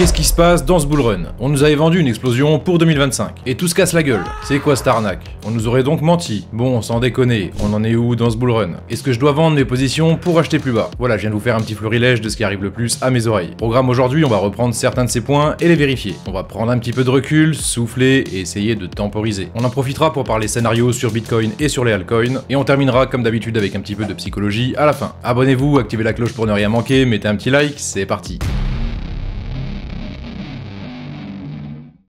Qu'est-ce qui se passe dans ce bull run? On nous avait vendu une explosion pour 2025, et tout se casse la gueule. C'est quoi cette arnaque? On nous aurait donc menti. Bon, sans déconner, on en est où dans ce bull run? Est-ce que je dois vendre mes positions pour acheter plus bas? Voilà, je viens de vous faire un petit florilège de ce qui arrive le plus à mes oreilles. Programme aujourd'hui, on va reprendre certains de ces points et les vérifier. On va prendre un petit peu de recul, souffler et essayer de temporiser. On en profitera pour parler scénario sur Bitcoin et sur les altcoins, et on terminera comme d'habitude avec un petit peu de psychologie à la fin. Abonnez-vous, activez la cloche pour ne rien manquer, mettez un petit like, c'est parti.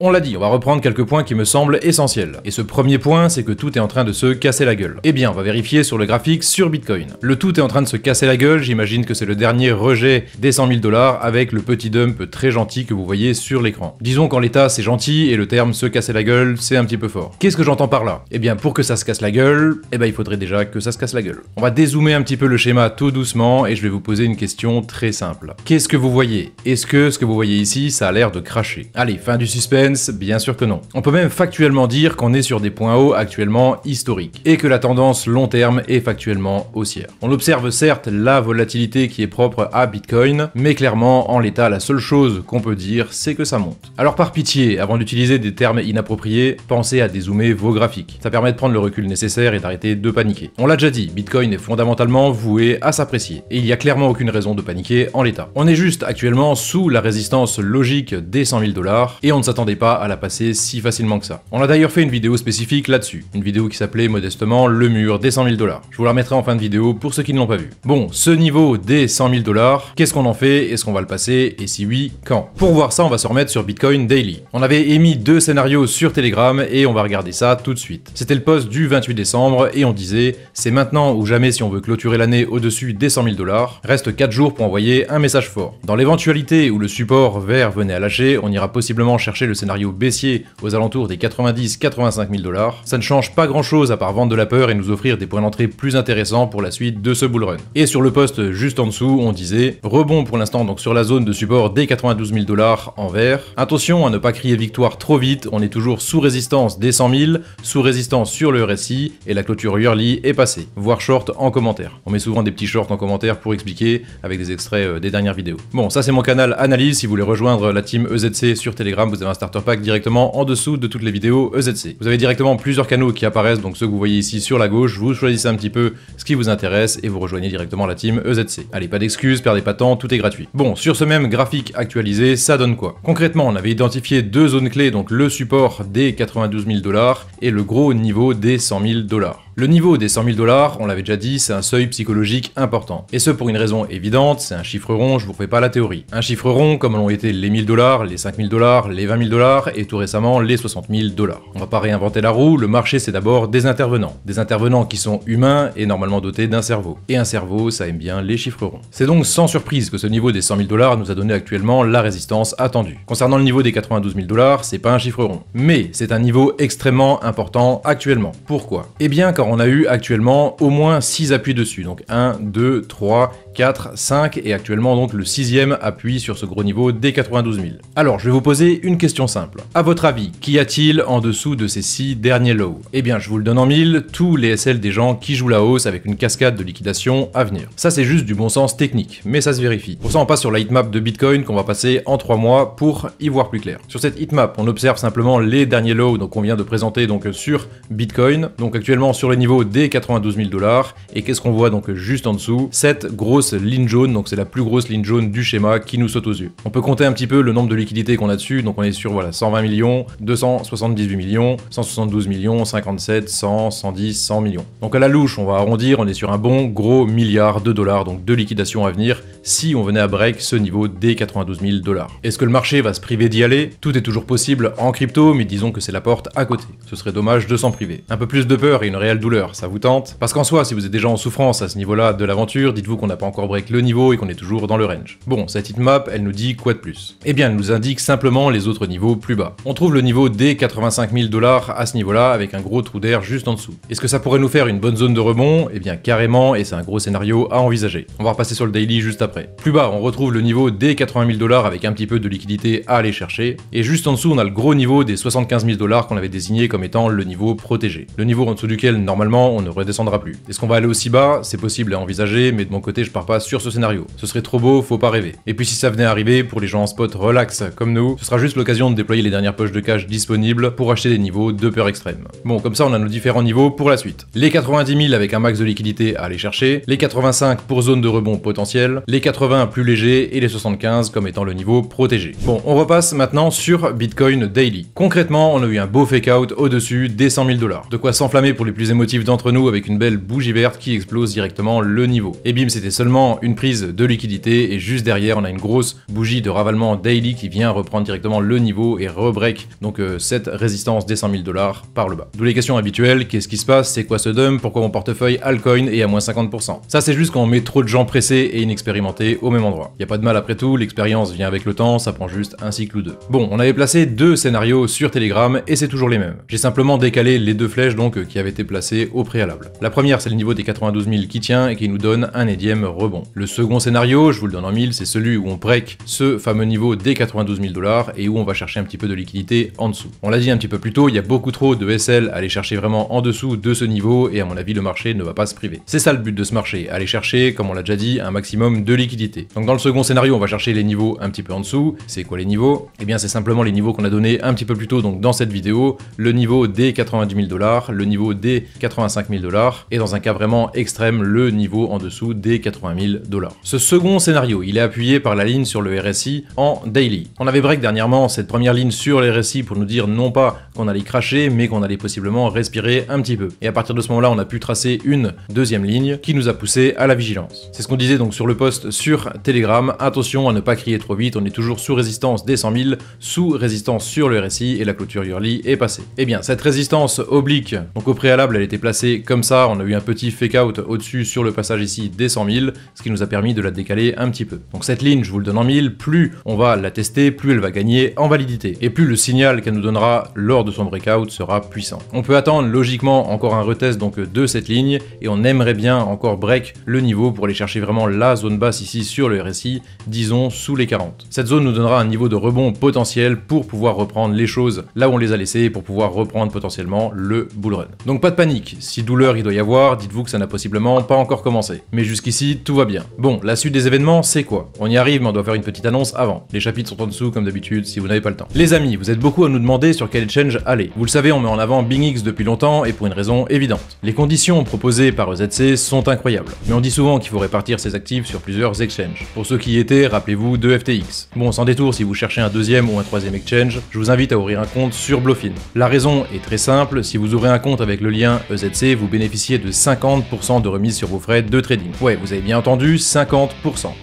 On l'a dit, on va reprendre quelques points qui me semblent essentiels. Et ce premier point, c'est que tout est en train de se casser la gueule. Eh bien, on va vérifier sur le graphique sur Bitcoin. Le tout est en train de se casser la gueule, j'imagine que c'est le dernier rejet des 100 000 $ avec le petit dump très gentil que vous voyez sur l'écran. Disons qu'en l'état, c'est gentil, et le terme se casser la gueule, c'est un petit peu fort. Qu'est-ce que j'entends par là? Eh bien, pour que ça se casse la gueule, il faudrait déjà que ça se casse la gueule. On va dézoomer un petit peu le schéma tout doucement, et je vais vous poser une question très simple. Qu'est-ce que vous voyez? Est-ce que ce que vous voyez ici, ça a l'air de cracher? Allez, fin du suspense. Bien sûr que non. On peut même factuellement dire qu'on est sur des points hauts actuellement historiques, et que la tendance long terme est factuellement haussière. On observe certes la volatilité qui est propre à Bitcoin, mais clairement, en l'état, la seule chose qu'on peut dire, c'est que ça monte. Alors par pitié, avant d'utiliser des termes inappropriés, pensez à dézoomer vos graphiques. Ça permet de prendre le recul nécessaire et d'arrêter de paniquer. On l'a déjà dit, Bitcoin est fondamentalement voué à s'apprécier, et il n'y a clairement aucune raison de paniquer en l'état. On est juste actuellement sous la résistance logique des 100 000 $, et on ne s'attendait pas à la passer si facilement que ça. On a d'ailleurs fait une vidéo spécifique là-dessus, une vidéo qui s'appelait modestement le mur des 100 000 $. Je vous la remettrai en fin de vidéo pour ceux qui ne l'ont pas vu. Bon, ce niveau des 100 000 $, qu'est-ce qu'on en fait? Est-ce qu'on va le passer? Et si oui, quand? Pour voir ça, on va se remettre sur Bitcoin Daily. On avait émis 2 scénarios sur Telegram et on va regarder ça tout de suite. C'était le post du 28 décembre et on disait « C'est maintenant ou jamais si on veut clôturer l'année au-dessus des 100 000 $. Reste 4 jours pour envoyer un message fort. Dans l'éventualité où le support vert venait à lâcher, on ira possiblement chercher le scénario baissier aux alentours des 90-85 000 $. Ça ne change pas grand chose à part vendre de la peur et nous offrir des points d'entrée plus intéressants pour la suite de ce bull run. Et sur le post juste en dessous, on disait rebond pour l'instant donc sur la zone de support des 92 000 $ en vert. Attention à ne pas crier victoire trop vite, on est toujours sous résistance des 100 000, sous résistance sur le RSI et la clôture yearly est passée. Voir short en commentaire. On met souvent des petits shorts en commentaire pour expliquer avec des extraits des dernières vidéos. Bon, ça c'est mon canal analyse, si vous voulez rejoindre la team EZC sur Telegram, vous avez un starter pack directement en dessous de toutes les vidéos EZC. Vous avez directement plusieurs canaux qui apparaissent, donc ceux que vous voyez ici sur la gauche, vous choisissez un petit peu ce qui vous intéresse et vous rejoignez directement la team EZC. Allez, pas d'excuses, perdez pas de temps, tout est gratuit. Bon, sur ce même graphique actualisé, ça donne quoi? Concrètement, on avait identifié 2 zones clés, donc le support des 92 000 $ et le gros niveau des 100 000 $. Le niveau des 100 000 $, on l'avait déjà dit, c'est un seuil psychologique important. Et ce pour une raison évidente, c'est un chiffre rond, je vous refais pas la théorie. Un chiffre rond comme l'ont été les 1000 $, les 5000 $, les 20 000 $ et tout récemment les 60 000 $. On va pas réinventer la roue, le marché c'est d'abord des intervenants. Des intervenants qui sont humains et normalement dotés d'un cerveau. Et un cerveau, ça aime bien les chiffres ronds. C'est donc sans surprise que ce niveau des 100 000 $ nous a donné actuellement la résistance attendue. Concernant le niveau des 92 000 $, c'est pas un chiffre rond. Mais c'est un niveau extrêmement important actuellement. Pourquoi? Eh bien car on a eu actuellement au moins 6 appuis dessus, donc 1, 2, 3, 4, 5 et actuellement donc le 6e appui sur ce gros niveau des 92 000. Alors je vais vous poser une question simple. À votre avis, qu'y a-t-il en dessous de ces 6 derniers lows? Eh bien je vous le donne en mille, tous les SL des gens qui jouent la hausse avec une cascade de liquidation à venir. Ça c'est juste du bon sens technique, mais ça se vérifie. Pour ça on passe sur la heatmap de Bitcoin qu'on va passer en 3 mois pour y voir plus clair. Sur cette heatmap, on observe simplement les derniers lows donc qu'on vient de présenter donc sur Bitcoin, donc actuellement sur les niveaux des 92 000 $, et qu'est-ce qu'on voit donc juste en dessous? Cette grosse ligne jaune, donc c'est la plus grosse ligne jaune du schéma qui nous saute aux yeux. On peut compter un petit peu le nombre de liquidités qu'on a dessus, donc on est sur voilà 120 millions, 278 millions, 172 millions, 57, 100, 110, 100 millions. Donc à la louche, on va arrondir, on est sur un bon gros milliard de dollars, donc de liquidation à venir, si on venait à break ce niveau des 92 000 $. Est-ce que le marché va se priver d'y aller? Tout est toujours possible en crypto, mais disons que c'est la porte à côté. Ce serait dommage de s'en priver. Un peu plus de peur et une réelle douleur, ça vous tente? Parce qu'en soi, si vous êtes déjà en souffrance à ce niveau-là de l'aventure, dites-vous qu'on n'a pas encore break le niveau et qu'on est toujours dans le range. Bon, cette heatmap, elle nous dit quoi de plus? Eh bien, elle nous indique simplement les autres niveaux plus bas. On trouve le niveau des 85 000 $ à ce niveau-là, avec un gros trou d'air juste en dessous. Est-ce que ça pourrait nous faire une bonne zone de rebond? Eh bien, carrément, et c'est un gros scénario à envisager. On va repasser sur le daily juste après. près. Plus bas, on retrouve le niveau des 80 000 $ avec un petit peu de liquidité à aller chercher. Et juste en dessous, on a le gros niveau des 75 000 $ qu'on avait désigné comme étant le niveau protégé. Le niveau en dessous duquel, normalement, on ne redescendra plus. Est-ce qu'on va aller aussi bas? C'est possible à envisager, mais de mon côté, je pars pas sur ce scénario. Ce serait trop beau, faut pas rêver. Et puis si ça venait à arriver, pour les gens en spot relax comme nous, ce sera juste l'occasion de déployer les dernières poches de cash disponibles pour acheter des niveaux de peur extrême. Bon, comme ça, on a nos différents niveaux pour la suite. Les 90 000 avec un max de liquidité à aller chercher, les 85 pour zone de rebond potentiel, les 80 plus légers et les 75 comme étant le niveau protégé. Bon, on repasse maintenant sur Bitcoin Daily. Concrètement, on a eu un beau fake out au-dessus des 100 000 $. De quoi s'enflammer pour les plus émotifs d'entre nous avec une belle bougie verte qui explose directement le niveau. Et bim, c'était seulement une prise de liquidité et juste derrière, on a une grosse bougie de ravalement daily qui vient reprendre directement le niveau et rebreak donc cette résistance des 100 000 $ par le bas. D'où les questions habituelles, qu'est-ce qui se passe, c'est quoi ce dump, pourquoi mon portefeuille altcoin est à moins 50%. Ça c'est juste quand on met trop de gens pressés et inexpérimentés au même endroit. Y a pas de mal après tout, l'expérience vient avec le temps, ça prend juste un cycle ou deux. Bon, on avait placé deux scénarios sur Telegram et c'est toujours les mêmes. J'ai simplement décalé les deux flèches donc qui avaient été placées au préalable. La première c'est le niveau des 92 000 qui tient et qui nous donne un énième rebond. Le second scénario, je vous le donne en mille, c'est celui où on break ce fameux niveau des 92 000 $ et où on va chercher un petit peu de liquidité en dessous. On l'a dit un petit peu plus tôt, il y a beaucoup trop de SL à aller chercher vraiment en dessous de ce niveau et à mon avis le marché ne va pas se priver. C'est ça le but de ce marché, aller chercher, comme on l'a déjà dit, un maximum de liquidité. Donc dans le second scénario, on va chercher les niveaux un petit peu en dessous. C'est quoi les niveaux? Eh bien c'est simplement les niveaux qu'on a donnés un petit peu plus tôt donc dans cette vidéo, le niveau des 90 000 $, le niveau des 85 000 $ et dans un cas vraiment extrême, le niveau en dessous des 80 000 $. Ce second scénario, il est appuyé par la ligne sur le RSI en daily. On avait break dernièrement cette première ligne sur le RSI pour nous dire non pas qu'on allait cracher, mais qu'on allait possiblement respirer un petit peu. Et à partir de ce moment-là, on a pu tracer une deuxième ligne qui nous a poussé à la vigilance. C'est ce qu'on disait donc sur le post sur Telegram. Attention à ne pas crier trop vite, on est toujours sous résistance des 100 000, sous résistance sur le RSI et la clôture yearly est passée. Eh bien, cette résistance oblique, donc au préalable, elle était placée comme ça. On a eu un petit fake out au-dessus sur le passage ici des 100 000, ce qui nous a permis de la décaler un petit peu. Donc cette ligne, je vous le donne en mille, plus on va la tester, plus elle va gagner en validité. Et plus le signal qu'elle nous donnera lors de son breakout sera puissant. On peut attendre logiquement encore un retest donc de cette ligne et on aimerait bien encore break le niveau pour aller chercher vraiment la zone basse ici sur le RSI, disons sous les 40. Cette zone nous donnera un niveau de rebond potentiel pour pouvoir reprendre les choses là où on les a laissées et pour pouvoir reprendre potentiellement le bull run. Donc pas de panique, si douleur il doit y avoir, dites-vous que ça n'a possiblement pas encore commencé. Mais jusqu'ici tout va bien. Bon, la suite des événements c'est quoi? On y arrive mais on doit faire une petite annonce avant. Les chapitres sont en dessous comme d'habitude si vous n'avez pas le temps. Les amis, vous êtes beaucoup à nous demander sur quel exchange aller. Vous le savez, on met en avant BingX depuis longtemps et pour une raison évidente. Les conditions proposées par EZC sont incroyables. Mais on dit souvent qu'il faut répartir ses actifs sur plusieurs exchanges. Pour ceux qui y étaient, rappelez-vous de FTX. Bon, sans détour, si vous cherchez un deuxième ou un troisième exchange, je vous invite à ouvrir un compte sur Bluefin. La raison est très simple, si vous ouvrez un compte avec le lien EZC, vous bénéficiez de 50% de remise sur vos frais de trading. Ouais, vous avez bien entendu, 50%.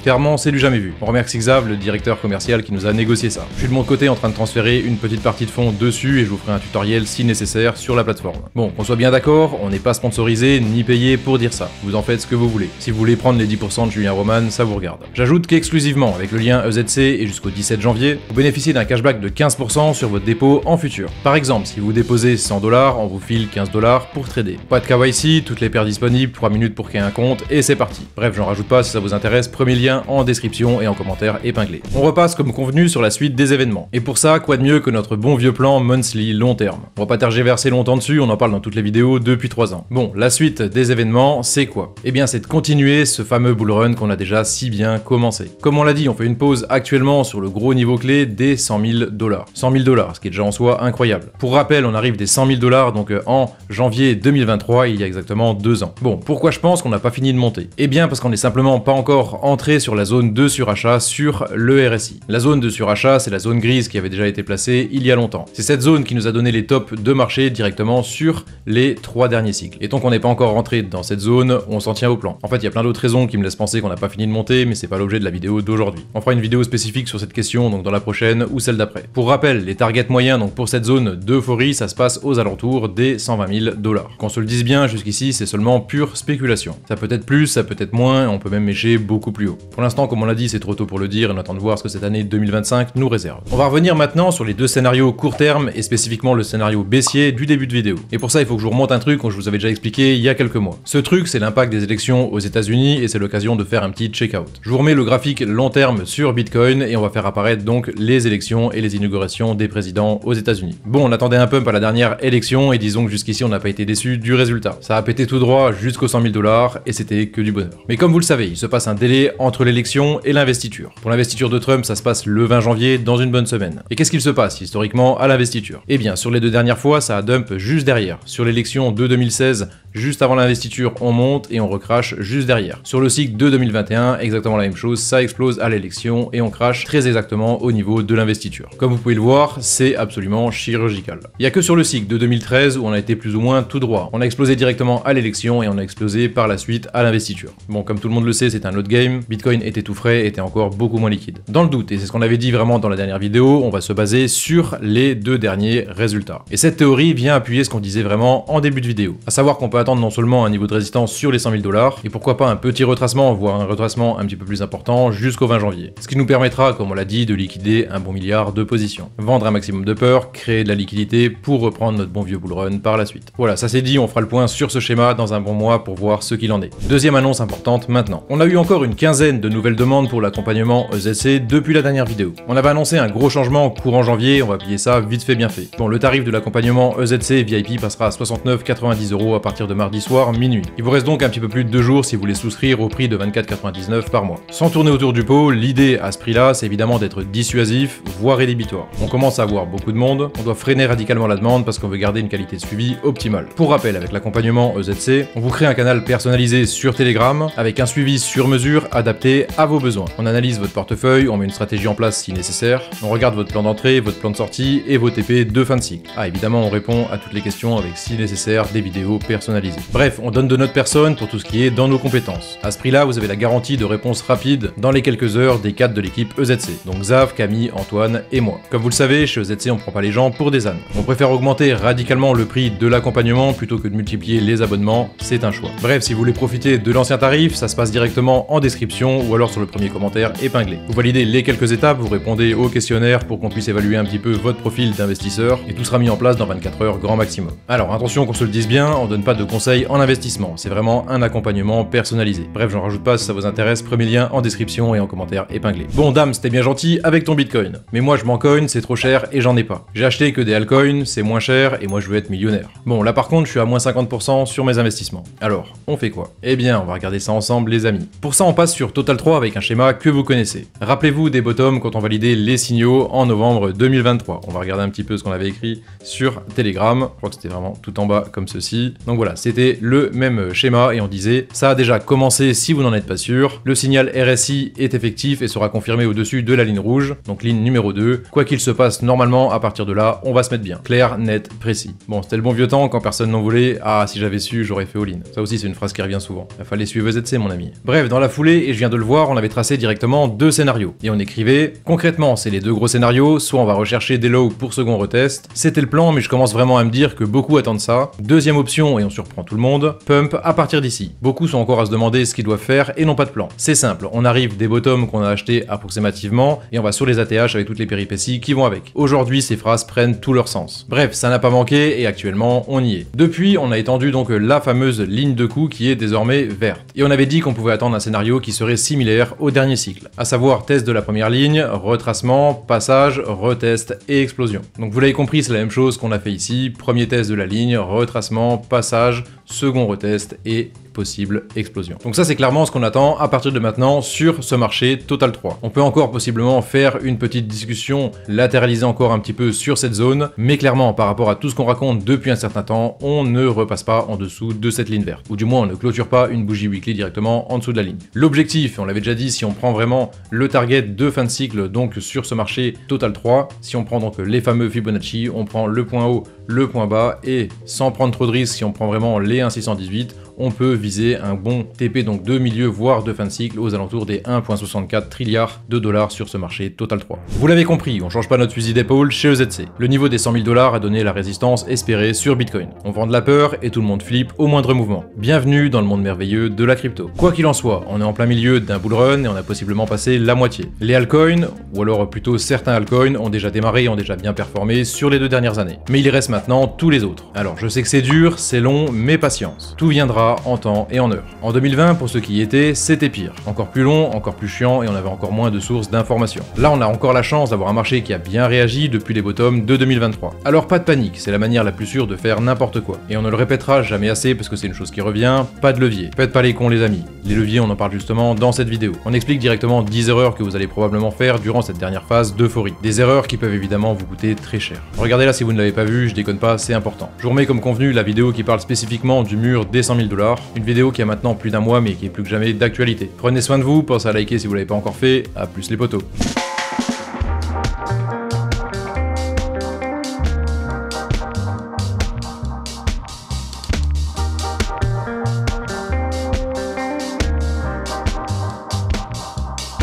Clairement, c'est du jamais vu. On remercie Xav, le directeur commercial qui nous a négocié ça. Je suis de mon côté en train de transférer une petite partie de fonds dessus et je vous ferai un tutoriel si nécessaire sur la plateforme. Bon, qu'on soit bien d'accord, on n'est pas sponsorisé ni payé pour dire ça. Vous en faites ce que vous voulez. Si vous voulez prendre les 10% de Julien Roman, ça vous regarde. J'ajoute qu'exclusivement avec le lien EZC et jusqu'au 17 janvier, vous bénéficiez d'un cashback de 15% sur votre dépôt en futur. Par exemple, si vous déposez 100 $, on vous file 15 $ pour trader. Pas de KYC, toutes les paires disponibles, 3 minutes pour créer un compte et c'est parti. Bref, j'en rajoute pas si ça vous intéresse, premier lien en description et en commentaire épinglé. On repasse comme convenu sur la suite des événements. Et pour ça, quoi de mieux que notre bon vieux plan monthly long terme. On va pas tergiverser longtemps dessus, on en parle dans toutes les vidéos depuis 3 ans. Bon, la suite des événements, c'est quoi? Eh bien, c'est de continuer ce fameux bull run qu'on a déjà si bien commencé. Comme on l'a dit, on fait une pause actuellement sur le gros niveau clé des 100 000 $. 100 000 $, ce qui est déjà en soi incroyable. Pour rappel, on arrive des 100 000 $, donc en janvier 2023, il y a exactement 2 ans. Bon, pourquoi je pense qu'on n'a pas fini de monter? Eh bien, parce qu'on n'est simplement pas encore entré sur la zone de surachat sur le RSI. La zone de surachat, c'est la zone grise qui avait déjà été placée il y a longtemps. C'est cette zone qui nous a donné les tops de marché directement sur les 3 derniers cycles. Et tant qu'on n'est pas encore rentré dans cette zone, on s'en tient au plan. En fait, il y a plein d'autres raisons qui me laissent penser qu'on n'a pas fini de monter, mais c'est pas l'objet de la vidéo d'aujourd'hui. On fera une vidéo spécifique sur cette question, donc dans la prochaine ou celle d'après. Pour rappel, les targets moyens donc pour cette zone d'euphorie, ça se passe aux alentours des 120 000 $. Qu'on se le dise bien, jusqu'ici, c'est seulement pure spéculation. Ça peut être plus, ça peut être moins, on peut même mécher beaucoup plus haut. Pour l'instant, comme on l'a dit, c'est trop tôt pour le dire, et on attend de voir ce que cette année 2025 nous réserve. On va revenir maintenant sur les deux scénarios court terme, et spécifiquement le scénario baissier du début de vidéo. Et pour ça, il faut que je vous remonte un truc que je vous avais déjà expliqué il y a quelques mois. Ce truc, c'est l'impact des élections aux États-Unis, et c'est l'occasion de faire un petit checkout. Je vous remets le graphique long terme sur Bitcoin et on va faire apparaître donc les élections et les inaugurations des présidents aux États-Unis. Bon, on attendait un pump à la dernière élection et disons que jusqu'ici on n'a pas été déçu du résultat. Ça a pété tout droit jusqu'aux 100 000 $ et c'était que du bonheur. Mais comme vous le savez, il se passe un délai entre l'élection et l'investiture. Pour l'investiture de Trump, ça se passe le 20 janvier dans une bonne semaine. Et qu'est-ce qu'il se passe historiquement à l'investiture? Eh bien, sur les deux dernières fois, ça a dump juste derrière. Sur l'élection de 2016, juste avant l'investiture, on monte et on recrache juste derrière. Sur le cycle de 2021, exactement la même chose, ça explose à l'élection et on crache très exactement au niveau de l'investiture. Comme vous pouvez le voir, c'est absolument chirurgical. Il n'y a que sur le cycle de 2013 où on a été plus ou moins tout droit. On a explosé directement à l'élection et on a explosé par la suite à l'investiture. Bon, comme tout le monde le sait, c'est un autre game. Bitcoin était tout frais, était encore beaucoup moins liquide. Dans le doute, et c'est ce qu'on avait dit vraiment dans la dernière vidéo, on va se baser sur les deux derniers résultats. Et cette théorie vient appuyer ce qu'on disait vraiment en début de vidéo. À savoir qu'on peut attendre non seulement un niveau de résistance sur les 100 000 $, et pourquoi pas un petit retracement, voire un retracement un petit peu plus important jusqu'au 20 janvier. Ce qui nous permettra, comme on l'a dit, de liquider un bon milliard de positions. Vendre un maximum de peur, créer de la liquidité pour reprendre notre bon vieux bull run par la suite. Voilà, ça c'est dit, on fera le point sur ce schéma dans un bon mois pour voir ce qu'il en est. Deuxième annonce importante maintenant. On a eu encore une quinzaine de nouvelles demandes pour l'accompagnement EZC depuis la dernière vidéo. On avait annoncé un gros changement courant janvier, on va plier ça vite fait bien fait. Bon, le tarif de l'accompagnement EZC VIP passera à 69,90 € à partir de mardi soir minuit. Il vous reste donc un petit peu plus de 2 jours si vous voulez souscrire au prix de 24,99 par mois. Sans tourner autour du pot, l'idée à ce prix-là, c'est évidemment d'être dissuasif, voire rédhibitoire. On commence à avoir beaucoup de monde, on doit freiner radicalement la demande parce qu'on veut garder une qualité de suivi optimale. Pour rappel, avec l'accompagnement EZC, on vous crée un canal personnalisé sur Telegram avec un suivi sur mesure adapté à vos besoins. On analyse votre portefeuille, on met une stratégie en place si nécessaire, on regarde votre plan d'entrée, votre plan de sortie et vos TP de fin de cycle. Ah, évidemment, on répond à toutes les questions avec si nécessaire des vidéos personnalisées. Bref, on donne de notre personne pour tout ce qui est dans nos compétences. À ce prix-là, vous avez la garantie de réponse rapide dans les quelques heures des 4 de l'équipe EZC. Donc Xav, Camille, Antoine et moi. Comme vous le savez, chez EZC, on prend pas les gens pour des ânes. On préfère augmenter radicalement le prix de l'accompagnement plutôt que de multiplier les abonnements, c'est un choix. Bref, si vous voulez profiter de l'ancien tarif, ça se passe directement en description ou alors sur le premier commentaire épinglé. Vous validez les quelques étapes, vous répondez au questionnaire pour qu'on puisse évaluer un petit peu votre profil d'investisseur et tout sera mis en place dans 24 heures grand maximum. Alors attention qu'on se le dise bien, on donne pas de conseils en investissement, c'est vraiment un accompagnement personnalisé. Bref, j'en rajoute pas, si ça vous intéresse, premier lien en description et en commentaire épinglé. Bon dame, c'était bien gentil avec ton Bitcoin, mais moi je m'en coin, c'est trop cher et j'en ai pas. J'ai acheté que des altcoins, c'est moins cher et moi je veux être millionnaire. Bon là par contre je suis à moins 50% sur mes investissements. Alors, on fait quoi? Eh bien, on va regarder ça ensemble les amis. Pour ça on passe sur Total 3 avec un schéma que vous connaissez. Rappelez-vous des bottoms quand on validait les signaux en novembre 2023. On va regarder un petit peu ce qu'on avait écrit sur Telegram. Je crois que c'était vraiment tout en bas comme ceci. Donc voilà, c'était le même schéma et on disait ça a déjà commencé si vous n'en êtes pas sûr. Le signal RSI est effectif et sera confirmé au-dessus de la ligne rouge, donc ligne numéro 2. Quoi qu'il se passe normalement, à partir de là, on va se mettre bien. Clair, net, précis. Bon, c'était le bon vieux temps quand personne n'en voulait. Ah, si j'avais su, j'aurais fait all-in. Ça aussi, c'est une phrase qui revient souvent. Il fallait suivre EZC, mon ami. Bref, dans la foulée, et je viens de le voir, on avait tracé directement 2 scénarios. Et on écrivait, concrètement, c'est les 2 gros scénarios, soit on va rechercher des lows pour second retest. C'était le plan, mais je commence vraiment à me dire que beaucoup attendent ça. Deuxième option, et on surprend tout le monde, pump à partir d'ici. Beaucoup sont encore à se demander ce qu'ils doivent faire et n'ont pas de plan. C'est simple, on arrive des bottoms qu'on a achetés approximativement, et on va sur les ATH avec toutes les péripéties qui vont avec. Aujourd'hui, ces phrases prennent tout leur sens. Bref, ça n'a pas manqué, et actuellement, on y est. Depuis, on a étendu donc la fameuse ligne de coup qui est désormais verte. Et on avait dit qu'on pouvait attendre un scénario qui serait similaire au dernier cycle, à savoir test de la première ligne, retracement, passage, retest et explosion. Donc vous l'avez compris, c'est la même chose qu'on a fait ici, premier test de la ligne, retracement, passage, second retest et possible explosion. Donc ça c'est clairement ce qu'on attend à partir de maintenant sur ce marché Total 3. On peut encore possiblement faire une petite discussion, latéraliser encore un petit peu sur cette zone, mais clairement par rapport à tout ce qu'on raconte depuis un certain temps, on ne repasse pas en dessous de cette ligne verte. Ou du moins on ne clôture pas une bougie weekly directement en dessous de la ligne. L'objectif, on l'avait déjà dit, si on prend vraiment le target de fin de cycle, donc sur ce marché Total 3, si on prend donc les fameux Fibonacci, on prend le point haut, le point bas, et sans prendre trop de risques, si on prend vraiment les 1,618, on peut viser un bon TP donc de milieu voire de fin de cycle aux alentours des 1,64 trilliards de dollars sur ce marché Total 3. Vous l'avez compris, on change pas notre fusil d'épaule chez EZC. Le niveau des 100 000 $ a donné la résistance espérée sur Bitcoin. On vend de la peur et tout le monde flippe au moindre mouvement. Bienvenue dans le monde merveilleux de la crypto. Quoi qu'il en soit, on est en plein milieu d'un bull run et on a possiblement passé la moitié. Les altcoins, ou alors plutôt certains altcoins, ont déjà démarré et ont déjà bien performé sur les 2 dernières années. Mais il reste maintenant tous les autres. Alors je sais que c'est dur, c'est long, mais patience. Tout viendra en temps et en heure. En 2020, pour ceux qui y étaient, c'était pire. Encore plus long, encore plus chiant et on avait encore moins de sources d'informations. Là, on a encore la chance d'avoir un marché qui a bien réagi depuis les bottoms de 2023. Alors pas de panique, c'est la manière la plus sûre de faire n'importe quoi. Et on ne le répétera jamais assez parce que c'est une chose qui revient, pas de levier. Faites pas les cons les amis. Les leviers, on en parle justement dans cette vidéo. On explique directement 10 erreurs que vous allez probablement faire durant cette dernière phase d'euphorie. Des erreurs qui peuvent évidemment vous coûter très cher. Regardez là si vous ne l'avez pas vu, je déconne pas, c'est important. Je vous remets comme convenu la vidéo qui parle spécifiquement du mur des 100 000 $, une vidéo qui a maintenant plus d'un mois mais qui est plus que jamais d'actualité. Prenez soin de vous, pensez à liker si vous l'avez pas encore fait, à plus les potos.